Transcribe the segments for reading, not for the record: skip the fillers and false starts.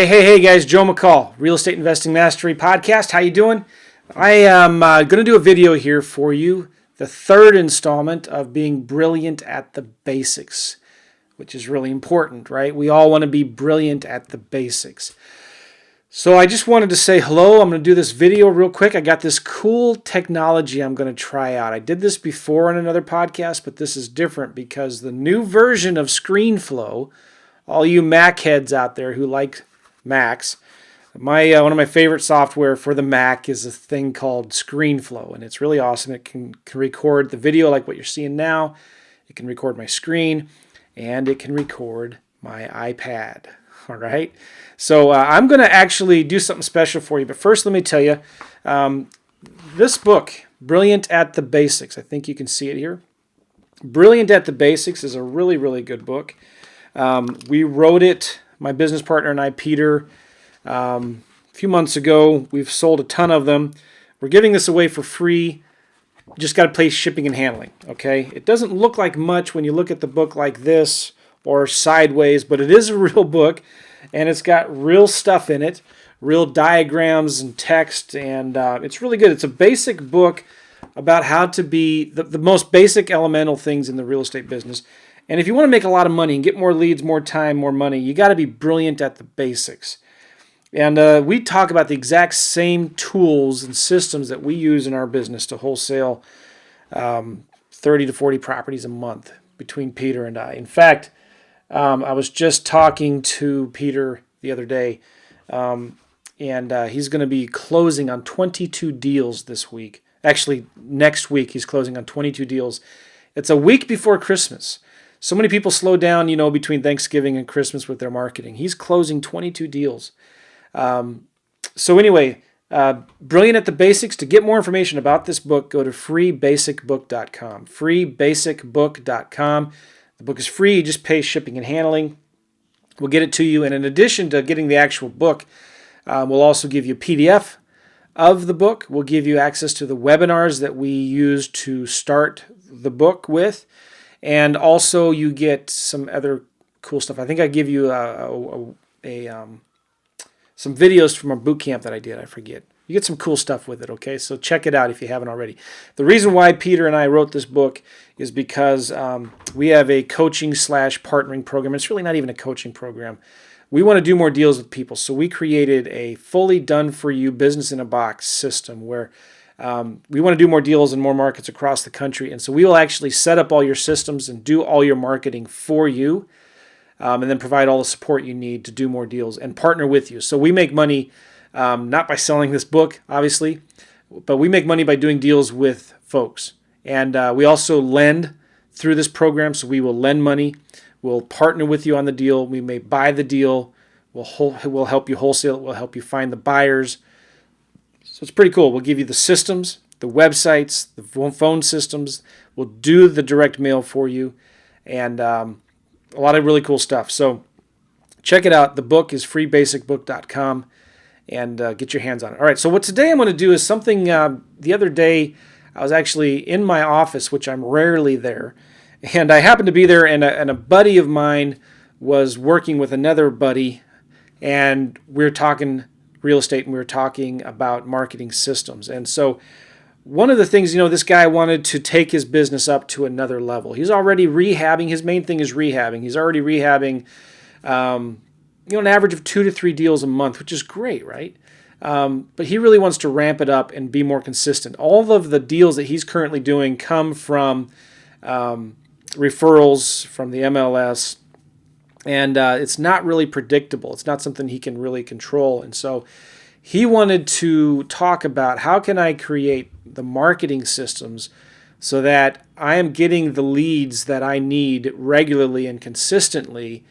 Hey guys, Joe McCall, Real Estate Investing Mastery Podcast. How you doing? I am going to do a video here for you, the third installment of being brilliant at the basics, which is really important, right? We all want to be brilliant at the basics. So I just wanted to say hello. I'm going to do this video real quick. I got this cool technology I'm going to try out. I did this before on another podcast, but this is different because the new version of ScreenFlow, all you Mac heads out there who like Macs, one of my favorite software for the Mac is a thing called ScreenFlow, and it's really awesome. It can record the video like what you're seeing now. It can record my screen, and it can record my iPad. All right, so I'm going to actually do something special for you. But first, let me tell you, this book, Brilliant at the Basics, I think you can see it here. Brilliant at the Basics is a really, really good book. We wrote it, my business partner and I, Peter, a few months ago. We've sold a ton of them. We're giving this away for free. You just got to pay shipping and handling, okay? It doesn't look like much when you look at the book like this or sideways, but it is a real book, and it's got real stuff in it, real diagrams and text, and it's really good. It's a basic book about how to be the most basic elemental things in the real estate business. And if you want to make a lot of money and get more leads, more time, more money, you got to be brilliant at the basics. And we talk about the exact same tools and systems that we use in our business to wholesale 30 to 40 properties a month between Peter and I. In fact, I was just talking to Peter the other day, and he's going to be closing on 22 deals this week. Actually, next week he's closing on 22 deals. It's a week before Christmas. So many people slow down, between Thanksgiving and Christmas with their marketing. He's closing 22 deals. So anyway, Brilliant at the Basics. To get more information about this book, go to freebasicbook.com. freebasicbook.com. The book is free. You just pay shipping and handling. We'll get it to you. And in addition to getting the actual book, we'll also give you a PDF of the book. We'll give you access to the webinars that we use to start the book with. And also you get some other cool stuff. I think I give you some videos from a boot camp that I did. I forget. You get some cool stuff with it, okay? So check it out if you haven't already. The reason why Peter and I wrote this book is because we have a coaching/partnering program. It's really not even a coaching program. We want to do more deals with people. So we created a fully done-for-you business-in-a-box system where we want to do more deals in more markets across the country. And so we will actually set up all your systems and do all your marketing for you. And then provide all the support you need to do more deals and partner with you. So we make money not by selling this book, obviously, but we make money by doing deals with folks. And we also lend through this program, so we will lend money. We'll partner with you on the deal. We may buy the deal. We'll help you wholesale it. We'll help you find the buyers. So it's pretty cool. We'll give you the systems, the websites, the phone systems. We'll do the direct mail for you. And a lot of really cool stuff. So check it out. The book is freebasicbook.com, and get your hands on it. All right, so what today I'm going to do is something the other day I was actually in my office, which I'm rarely there, and I happened to be there, and a buddy of mine was working with another buddy, and we were talking real estate, and we were talking about marketing systems. And so one of the things, this guy wanted to take his business up to another level. He's already rehabbing. His main thing is rehabbing. He's already rehabbing, an average of 2 to 3 deals a month, which is great, right? But he really wants to ramp it up and be more consistent. All of the deals that he's currently doing come from referrals from the MLS, and it's not really predictable. It's not something he can really control. And so he wanted to talk about how can I create the marketing systems so that I am getting the leads that I need regularly and consistently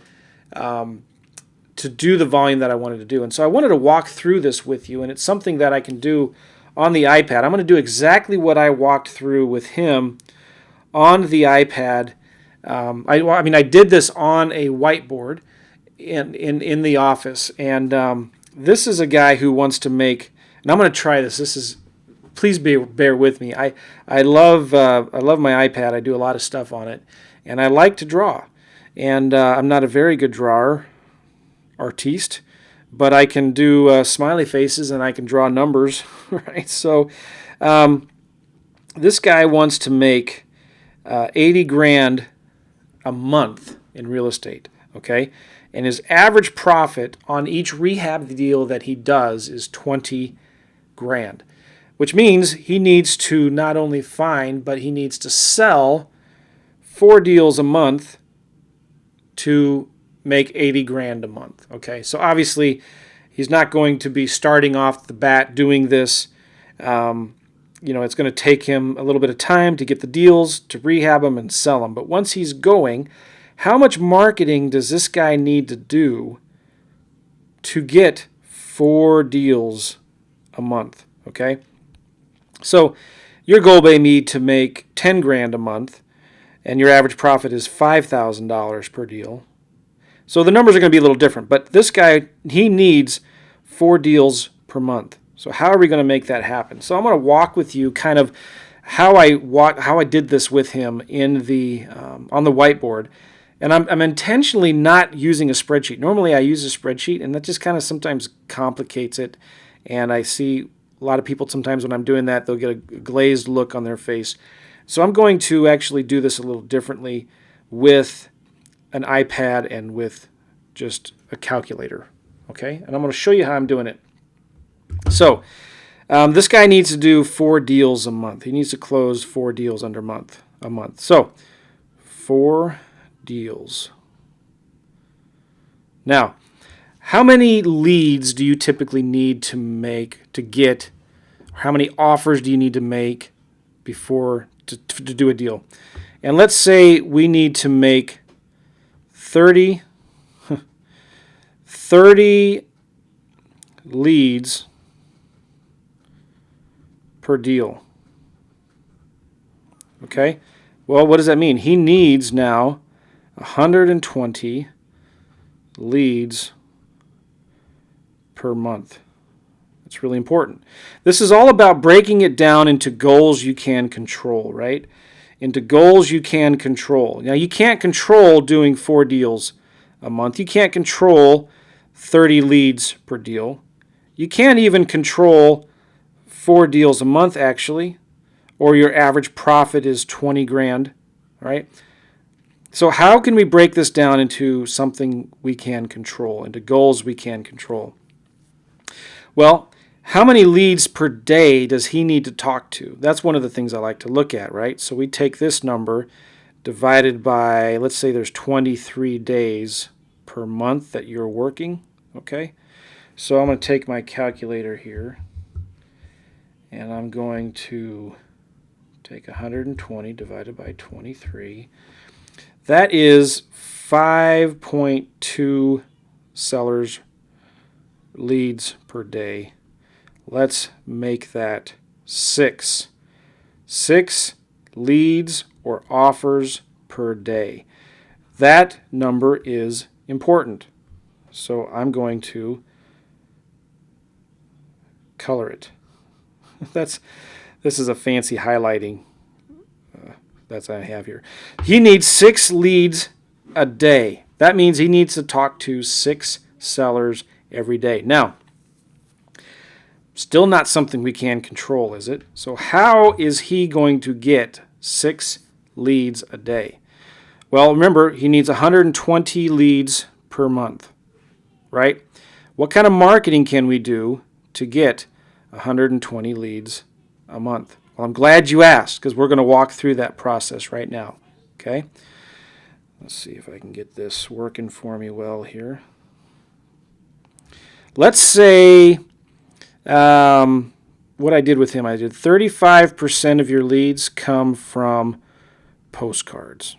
to do the volume that I wanted to do. And so I wanted to walk through this with you, and it's something that I can do on the iPad. I'm going to do exactly what I walked through with him on the iPad. I did this on a whiteboard in the office, and this is a guy who wants to make, and I'm going to try this. Please bear with me. I love my iPad. I do a lot of stuff on it, and I like to draw. And I'm not a very good drawer, artiste, but I can do smiley faces and I can draw numbers, right? So this guy wants to make 80 grand a month in real estate, okay? And his average profit on each rehab deal that he does is 20 grand, which means he needs to not only find, but he needs to sell 4 deals a month to make 80 grand a month, okay? So obviously, he's not going to be starting off the bat doing this. It's going to take him a little bit of time to get the deals, to rehab them and sell them. But once he's going, how much marketing does this guy need to do to get 4 deals a month, okay? So your goal may be to make 10 grand a month, and your average profit is $5,000 per deal. So the numbers are going to be a little different, but this guy, he needs 4 deals per month. So how are we going to make that happen? So I'm going to walk with you kind of how I did this with him in the on the whiteboard, and I'm intentionally not using a spreadsheet. Normally I use a spreadsheet, and that just kind of sometimes complicates it. And I see a lot of people sometimes when I'm doing that, they'll get a glazed look on their face. So I'm going to actually do this a little differently with an iPad and with just a calculator, okay? And I'm going to show you how I'm doing it. So this guy needs to do 4 deals a month. He needs to close 4 deals under a month. So 4 deals. Now, how many leads do you typically need to get? How many offers do you need to make before to do a deal? And let's say we need to make 30 leads per deal. Okay? Well, what does that mean? He needs now 120 leads per month. That's really important. This is all about breaking it down into goals you can control, right? Into goals you can control. Now, you can't control doing 4 deals a month. You can't control 30 leads per deal. You can't even control 4 deals a month, actually, or your average profit is 20 grand, right? So how can we break this down into something we can control, into goals we can control? Well, how many leads per day does he need to talk to? That's one of the things I like to look at, right? So we take this number divided by, let's say there's 23 days per month that you're working, okay? So I'm going to take my calculator here, and I'm going to take 120 divided by 23. That is 5.2 sellers leads per day. Let's make that 6. 6 leads or offers per day. That number is important. So I'm going to color it. This is a fancy highlighting that's I have here. He needs 6 leads a day. That means he needs to talk to 6 sellers every day. Now, still not something we can control, is it? So how is he going to get 6 leads a day? Well, remember, he needs 120 leads per month, right? What kind of marketing can we do to get 120 leads a month? Well, I'm glad you asked, because we're going to walk through that process right now, okay? Let's see if I can get this working for me well here. Let's say what I did with him, I did 35% of your leads come from postcards,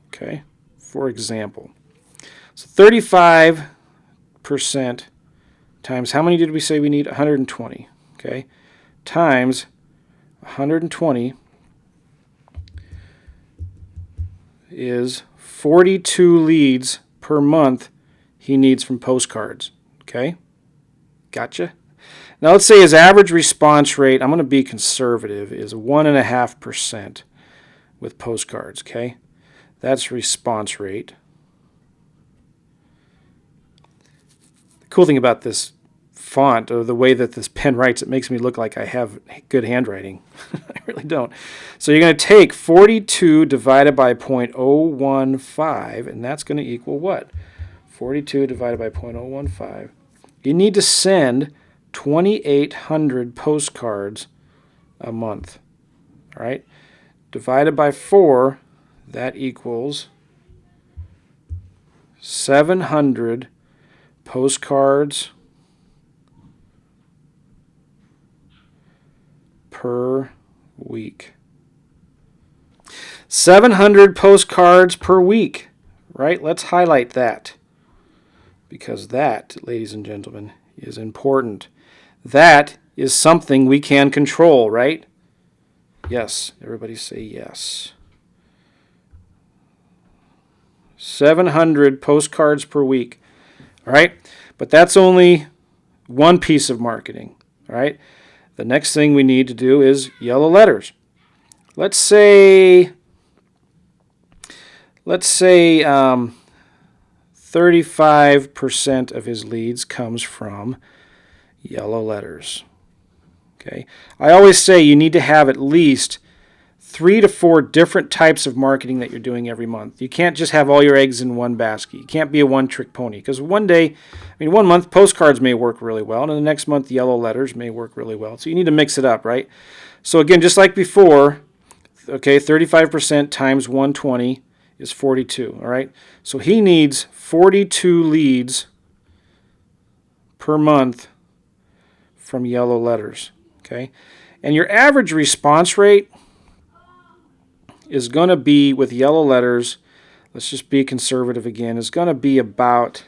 okay, for example. So 35% times, how many did we say we need? 120, okay, times 120 is 42 leads per month he needs from postcards, okay? Gotcha? Now let's say his average response rate, I'm going to be conservative, is 1.5% with postcards, okay? That's response rate. The Cool thing about this font, or the way that this pen writes, it makes me look like I have good handwriting. I really don't. So you're going to take 42 divided by 0.015, and that's going to equal what? 42 divided by 0.015. You need to send 2,800 postcards a month. All right? Divided by 4, that equals 700 postcards per week. 700 postcards per week, right? Let's highlight that, because that, ladies and gentlemen, is important. That is something we can control, right? Yes, everybody say yes. 700 postcards per week, all right? But that's only one piece of marketing, all right? The next thing we need to do is yellow letters. Let's say 35% of his leads comes from yellow letters. Okay. I always say you need to have at least 3 to 4 different types of marketing that you're doing every month. You can't just have all your eggs in one basket. You can't be a one-trick pony, because one month postcards may work really well, and the next month yellow letters may work really well. So you need to mix it up, right? So again, just like before, okay, 35% times 120 is 42, all right? So he needs 42 leads per month from yellow letters, okay? And your average response rate is going to be, with yellow letters, let's just be conservative again, is going to be about,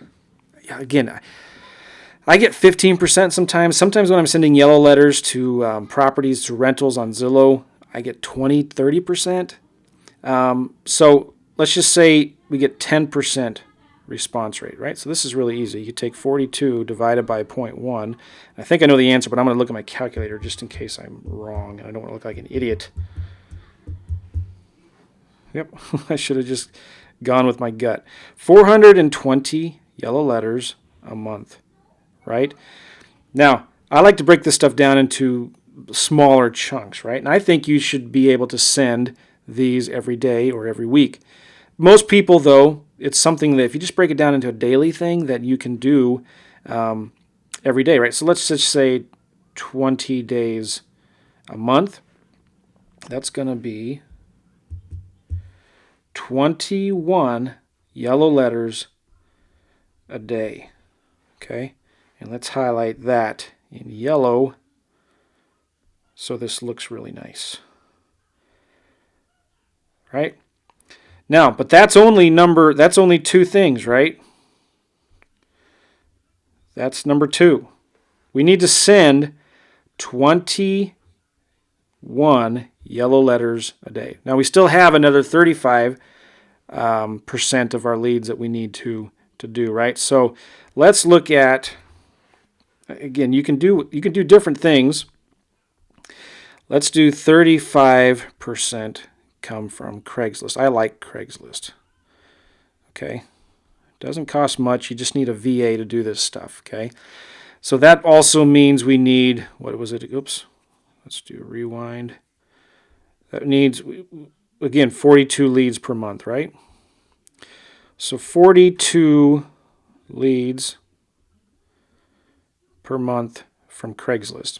again, I get 15% sometimes. Sometimes when I'm sending yellow letters to properties, to rentals on Zillow, I get 20, 30%. So let's just say we get 10% response rate, right? So this is really easy. You take 42 divided by 0.1. I think I know the answer, but I'm going to look at my calculator just in case I'm wrong, and I don't want to look like an idiot. Yep, I should have just gone with my gut. 420 yellow letters a month, right? Now, I like to break this stuff down into smaller chunks, right? And I think you should be able to send these every day or every week. Most people, though, it's something that if you just break it down into a daily thing that you can do every day, right? So let's just say 20 days a month. That's going to be 21 yellow letters a day, okay? And let's highlight that in yellow so this looks really nice, right? Now, but that's only 2 things, right? That's number 2. We need to send 21 yellow letters a day. Now, we still have another 35% of our leads that we need to do, right? So let's look at, again, you can do different things. Let's do 35% come from Craigslist. I like Craigslist. Okay. Doesn't cost much. You just need a VA to do this stuff, okay? So that also means we need, what was it? Oops. Let's do a rewind. That needs, again, 42 leads per month, right? So 42 leads per month from Craigslist.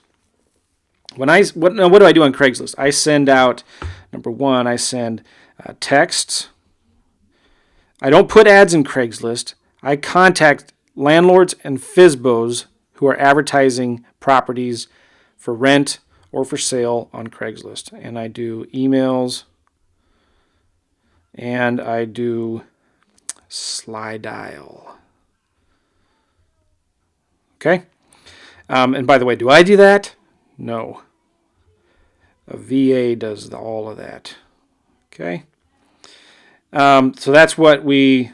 What do I do on Craigslist? I send out, number 1, I send texts. I don't put ads in Craigslist. I contact landlords and FSBOs who are advertising properties for rent or for sale on Craigslist. And I do emails, and I do slide dial. Okay? And by the way, do I do that? No. A VA does all of that. Okay? So that's what we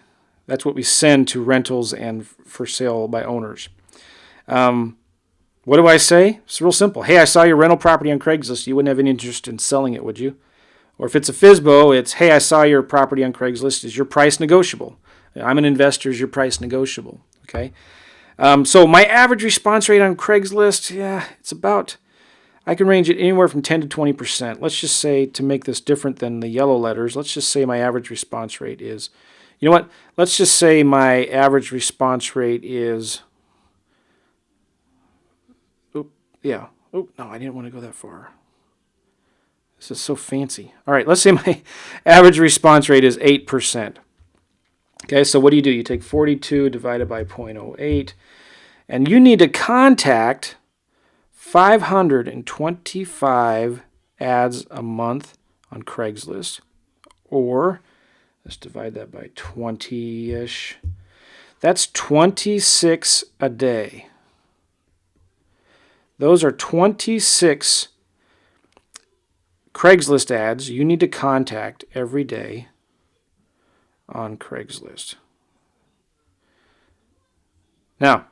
send to rentals and for sale by owners. What do I say? It's real simple. Hey, I saw your rental property on Craigslist. You wouldn't have any interest in selling it, would you? Or if it's a FSBO, it's, hey, I saw your property on Craigslist. Is your price negotiable? I'm an investor. Is your price negotiable? Okay. So my average response rate on Craigslist, yeah, it's about, I can range it anywhere from 10 to 20%. Let's just say, to make this different than the yellow letters, let's just say my average response rate is, you know what? Let's just say my average response rate is, no, I didn't want to go that far. This is so fancy. All right, let's say my average response rate is 8%. Okay, so what do? You take 42 divided by 0.08, and you need to contact 525 ads a month on Craigslist, or let's divide that by 20-ish. That's 26 a day. Those are 26 Craigslist ads you need to contact every day on Craigslist. Now,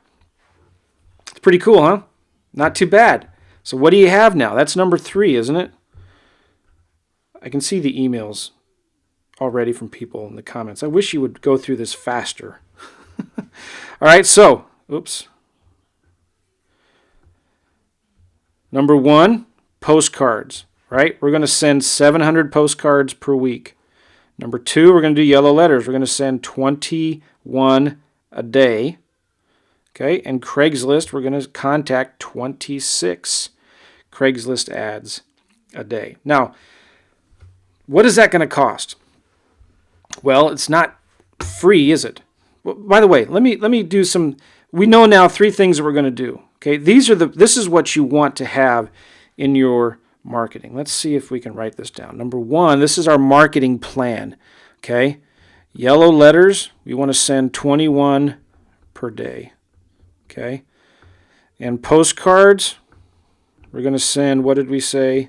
it's pretty cool, huh? Not too bad. So what do you have now? That's number 3, isn't it? I can see the emails already from people in the comments. I wish you would go through this faster. All right, so, Number 1, postcards, right? We're going to send 700 postcards per week. Number 2, we're going to do yellow letters. We're going to send 21 a day. Okay, and Craigslist, we're going to contact 26 Craigslist ads a day. Now, what is that going to cost? Well, it's not free, is it? Well, by the way, let me do some. We know now 3 things that we're going to do. Okay, this is what you want to have in your marketing. Let's see if we can write this down. Number 1, this is our marketing plan. Okay, yellow letters, we want to send 21 per day. Okay, and postcards, we're going to send, what did we say?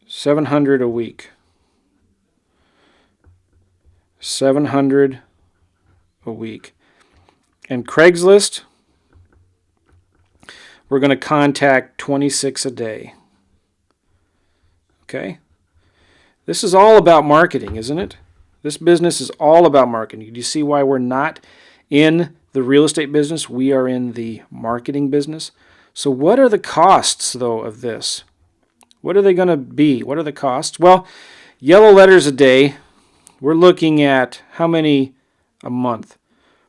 700 a week. 700 a week. And Craigslist, we're going to contact 26 a day. Okay? This is all about marketing, isn't it? This business is all about marketing. Do you see why we're not in the real estate business? We are in the marketing business. So what are the costs, though, of this? What are they going to be? What are the costs? Well, yellow letters a day, we're looking at how many a month?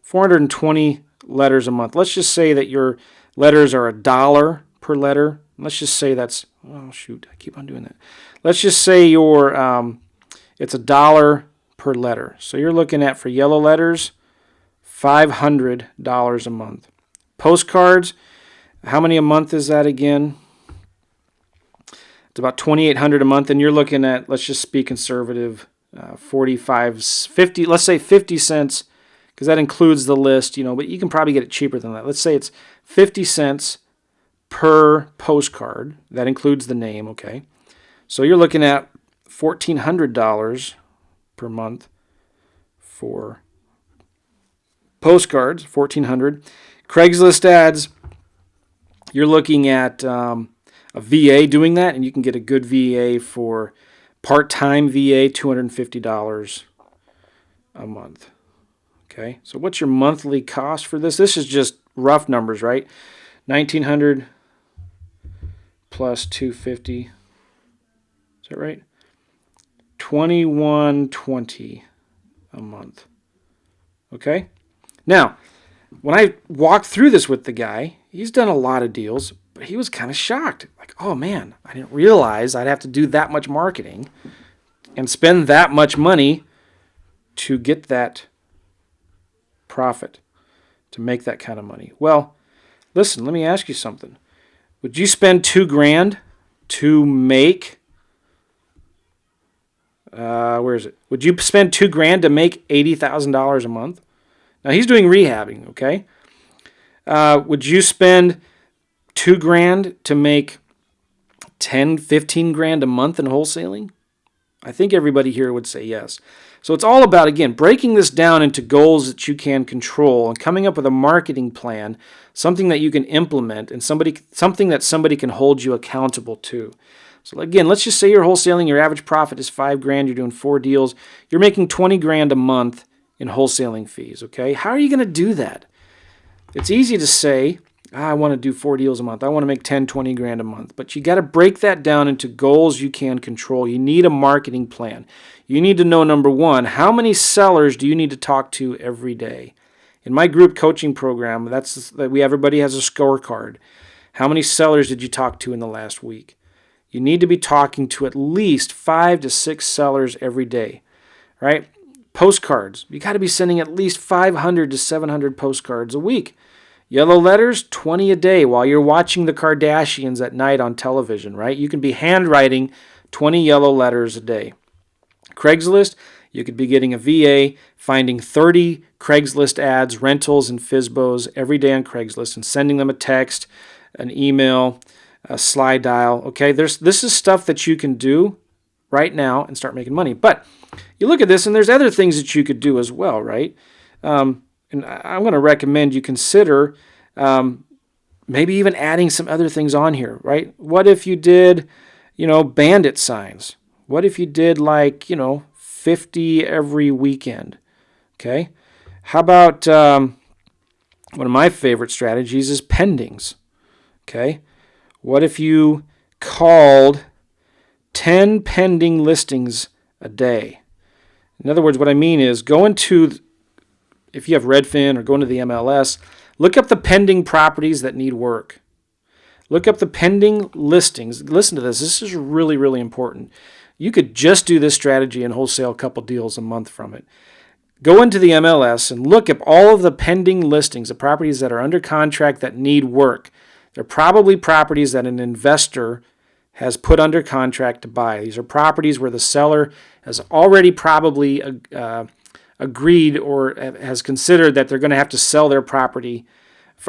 420 letters a month. Let's just say that your letters are $1 per letter. Let's just say that's, oh shoot, I keep on doing that. Let's just say it's $1 per letter. So you're looking at, for yellow letters, $500 a month. Postcards, how many a month is that again? It's about $2,800 a month, and you're looking at, let's just be conservative, 45, 50, let's say 50 cents, because that includes the list, but you can probably get it cheaper than that. Let's say it's 50 cents per postcard. That includes the name, okay? So you're looking at $1,400 per month for postcards, $1,400. Craigslist ads, you're looking at a VA doing that, and you can get a good VA for part-time VA, $250 a month. Okay, so what's your monthly cost for this? This is just rough numbers, right? $1,900 plus $250. Is that right? $2,120 a month. Okay? Now, when I walked through this with the guy, he's done a lot of deals, but he was kind of shocked. Like, oh man, I didn't realize I'd have to do that much marketing and spend that much money to get that profit, to make that kind of money. Well, listen, let me ask you something. Would you spend $2,000 to make, where is it? Would you spend $2,000 to make $80,000 a month? Now he's doing rehabbing, okay? Would you spend $2,000 to make $10,000-15,000 a month in wholesaling? I think everybody here would say yes. So it's all about, again, breaking this down into goals that you can control and coming up with a marketing plan, something that you can implement, and something that somebody can hold you accountable to. So again, let's just say you're wholesaling, your average profit is $5,000, you're doing 4 deals, you're making $20,000 a month in wholesaling fees, okay? How are you going to do that? It's easy to say, I want to do 4 deals a month. I want to make 10, 20 grand a month. But you got to break that down into goals you can control. You need a marketing plan. You need to know, number one, how many sellers do you need to talk to every day? In my group coaching program, everybody has a scorecard. How many sellers did you talk to in the last week? You need to be talking to at least 5 to 6 sellers every day, right? Postcards. You got to be sending at least 500 to 700 postcards a week. Yellow letters, 20 a day while you're watching the Kardashians at night on television, right? You can be handwriting 20 yellow letters a day. Craigslist, you could be getting a VA, finding 30 Craigslist ads, rentals, and FSBOs every day on Craigslist and sending them a text, an email, a slide dial. Okay, this is stuff that you can do right now and start making money. But you look at this, and there's other things that you could do as well, right? And I'm going to recommend you consider maybe even adding some other things on here, right? What if you did, bandit signs? What if you did 50 every weekend? Okay. How about one of my favorite strategies is pendings? Okay. What if you called 10 pending listings a day? In other words, what I mean is if you have Redfin or go into the MLS, look up the pending properties that need work. Look up the pending listings. Listen to this. This is really, really important. You could just do this strategy and wholesale a couple deals a month from it. Go into the MLS and look at all of the pending listings, the properties that are under contract that need work. They're probably properties that an investor has put under contract to buy. These are properties where the seller has already probably agreed or has considered that they're going to have to sell their property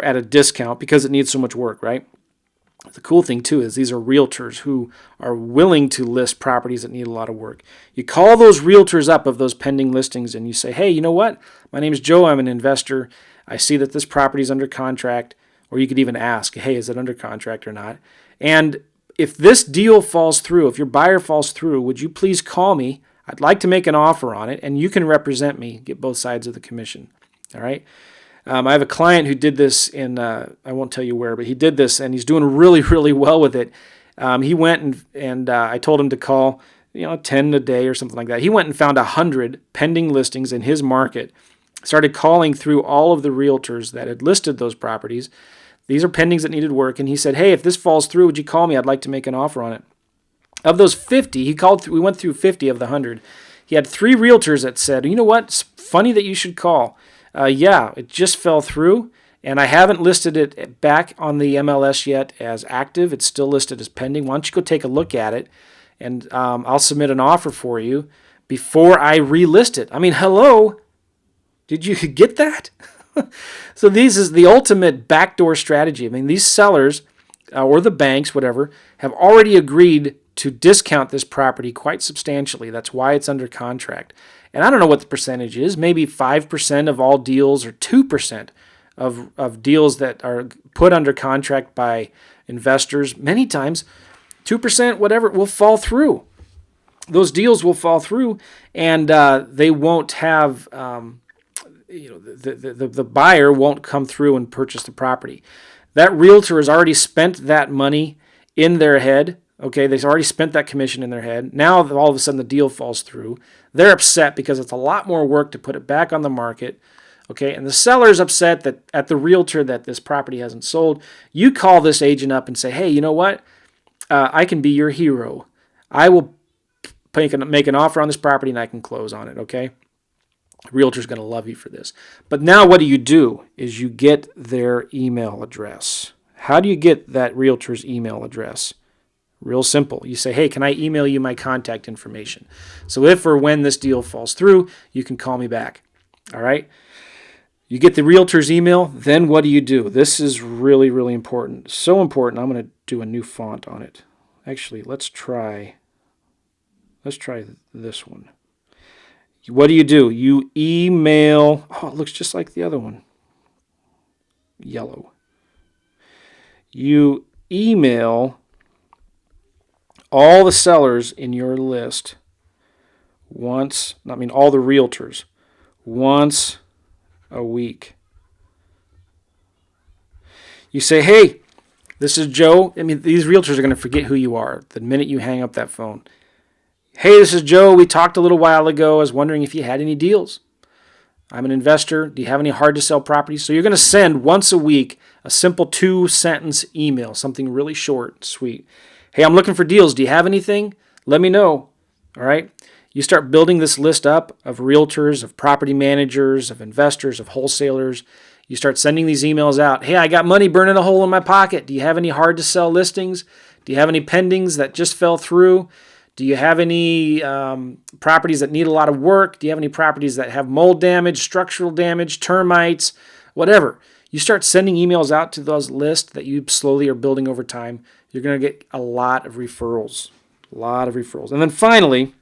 at a discount because it needs so much work, right? The cool thing, too, is these are realtors who are willing to list properties that need a lot of work. You call those realtors up of those pending listings and you say, hey, you know what? My name is Joe. I'm an investor. I see that this property is under contract. Or you could even ask, hey, is it under contract or not? And if this deal falls through, if your buyer falls through, would you please call me? I'd like to make an offer on it, and you can represent me, get both sides of the commission. All right? I have a client who did this I won't tell you where, but he did this, and he's doing really, really well with it. He went and I told him to call 10 a day or something like that. He went and found 100 pending listings in his market, started calling through all of the realtors that had listed those properties. These are pendings that needed work, and he said, hey, if this falls through, would you call me? I'd like to make an offer on it. Of those 50, we went through 50 of the 100. He had 3 realtors that said, you know what, it's funny that you should call. Yeah, it just fell through, and I haven't listed it back on the MLS yet as active. It's still listed as pending. Why don't you go take a look at it, and I'll submit an offer for you before I relist it. I mean, hello, did you get that? So this is the ultimate backdoor strategy. I mean, these sellers or the banks, whatever, have already agreed to discount this property quite substantially. That's why it's under contract. And I don't know what the percentage is, maybe 5% of all deals or 2% of deals that are put under contract by investors. Many times, 2%, whatever, will fall through. Those deals will fall through, and they won't have, the buyer won't come through and purchase the property. That realtor has already spent that money in their head. Okay, they've already spent that commission in their head. Now all of a sudden the deal falls through. They're upset because it's a lot more work to put it back on the market. Okay, and the seller's upset that at the realtor that this property hasn't sold. You call this agent up and say, hey, you know what? I can be your hero. I will make an offer on this property and I can close on it, okay? The realtor's going to love you for this. But now what do is you get their email address. How do you get that realtor's email address? Real simple. You say, hey, can I email you my contact information? So if or when this deal falls through, you can call me back. All right? You get the realtor's email, then what do? This is really, really important. So important, I'm going to do a new font on it. Actually, let's try this one. What do? You email, it looks just like the other one. Yellow. You email all the sellers in your list all the realtors, once a week. You say, hey, this is Joe. I mean, these realtors are going to forget who you are the minute you hang up that phone. Hey, this is Joe. We talked a little while ago. I was wondering if you had any deals. I'm an investor. Do you have any hard-to-sell properties? So you're going to send once a week a simple 2-sentence email, something really short and sweet. Hey, I'm looking for deals. Do you have anything? Let me know. All right? You start building this list up of realtors, of property managers, of investors, of wholesalers. You start sending these emails out. Hey, I got money burning a hole in my pocket. Do you have any hard-to-sell listings? Do you have any pendings that just fell through? Do you have any properties that need a lot of work? Do you have any properties that have mold damage, structural damage, termites, whatever? You start sending emails out to those lists that you slowly are building over time. You're going to get a lot of referrals. A lot of referrals. And then finally,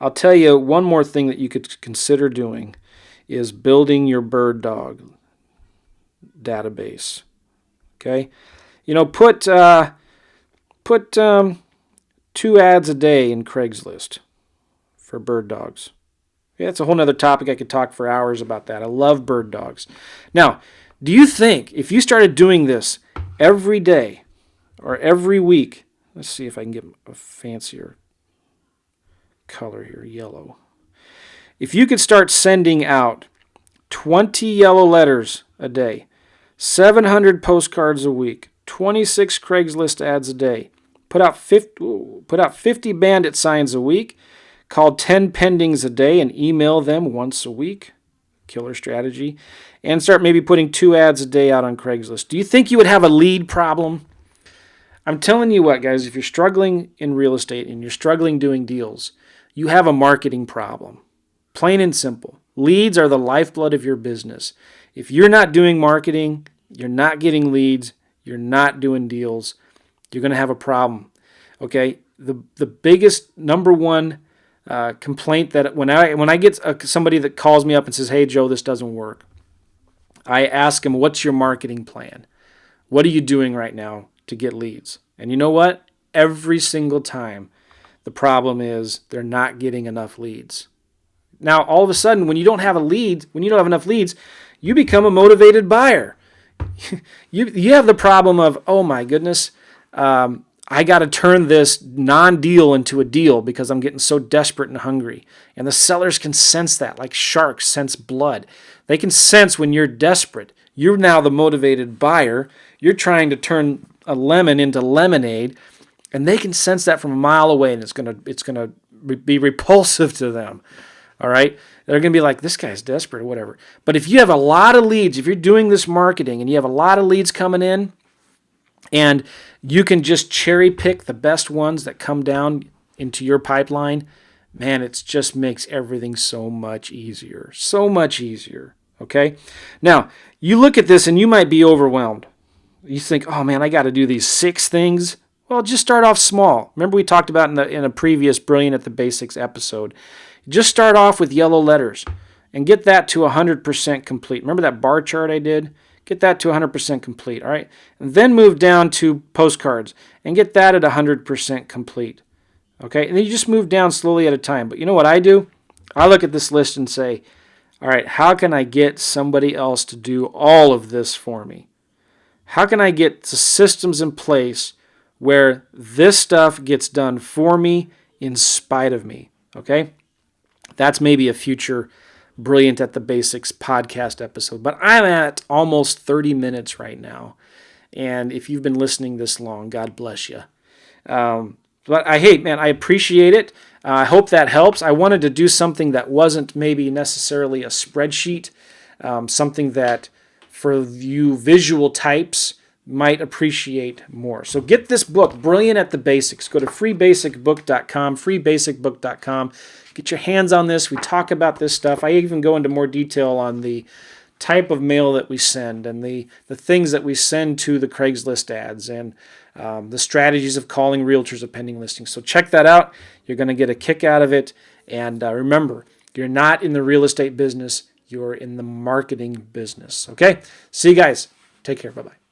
I'll tell you one more thing that you could consider doing is building your bird dog database. Okay? You know, put 2 ads a day in Craigslist for bird dogs. Yeah, that's a whole nother topic. I could talk for hours about that. I love bird dogs. Now, do you think if you started doing this every day or every week, let's see if I can get a fancier color here, yellow. If you could start sending out 20 yellow letters a day, 700 postcards a week, 26 Craigslist ads a day, put out 50 bandit signs a week, call 10 pendings a day and email them once a week, killer strategy, and start maybe putting 2 ads a day out on Craigslist. Do you think you would have a lead problem? I'm telling you what, guys, if you're struggling in real estate and you're struggling doing deals, you have a marketing problem. Plain and simple. Leads are the lifeblood of your business. If you're not doing marketing, you're not getting leads, you're not doing deals, you're going to have a problem. Okay? The biggest number one complaint that when I get somebody that calls me up and says, hey, Joe, this doesn't work, I ask them, what's your marketing plan? What are you doing right now to get leads? And you know what? Every single time, the problem is they're not getting enough leads. Now, all of a sudden, when you don't have enough leads, you become a motivated buyer. You have the problem of, oh my goodness, I got to turn this non-deal into a deal because I'm getting so desperate and hungry. And the sellers can sense that, like sharks sense blood. They can sense when you're desperate. You're now the motivated buyer. You're trying to turn a lemon into lemonade, and they can sense that from a mile away, and it's gonna be repulsive to them. All right? They're going to be like, this guy's desperate or whatever. But if you have a lot of leads, if you're doing this marketing and you have a lot of leads coming in, and you can just cherry pick the best ones that come down into your pipeline, man, it just makes everything so much easier. So much easier. Okay? Now, you look at this and you might be overwhelmed. You think, oh man, I got to do these 6 things. Well, just start off small. Remember we talked about in a previous Brilliant at the Basics episode. Just start off with yellow letters and get that to 100% complete. Remember that bar chart I did? Get that to 100% complete, all right? And then move down to postcards and get that at 100% complete, okay? And then you just move down slowly at a time. But you know what I do? I look at this list and say, all right, how can I get somebody else to do all of this for me? How can I get the systems in place where this stuff gets done for me in spite of me, okay? That's maybe a future Brilliant at the Basics podcast episode. But I'm at almost 30 minutes right now. And if you've been listening this long, God bless you. But I appreciate it. I hope that helps. I wanted to do something that wasn't maybe necessarily a spreadsheet, something that for you visual types might appreciate more. So get this book, Brilliant at the Basics. Go to freebasicbook.com, freebasicbook.com. Get your hands on this. We talk about this stuff. I even go into more detail on the type of mail that we send and the things that we send to the Craigslist ads and the strategies of calling realtors of pending listings. So check that out. You're going to get a kick out of it. And remember, you're not in the real estate business. You're in the marketing business. Okay? See you guys. Take care. Bye-bye.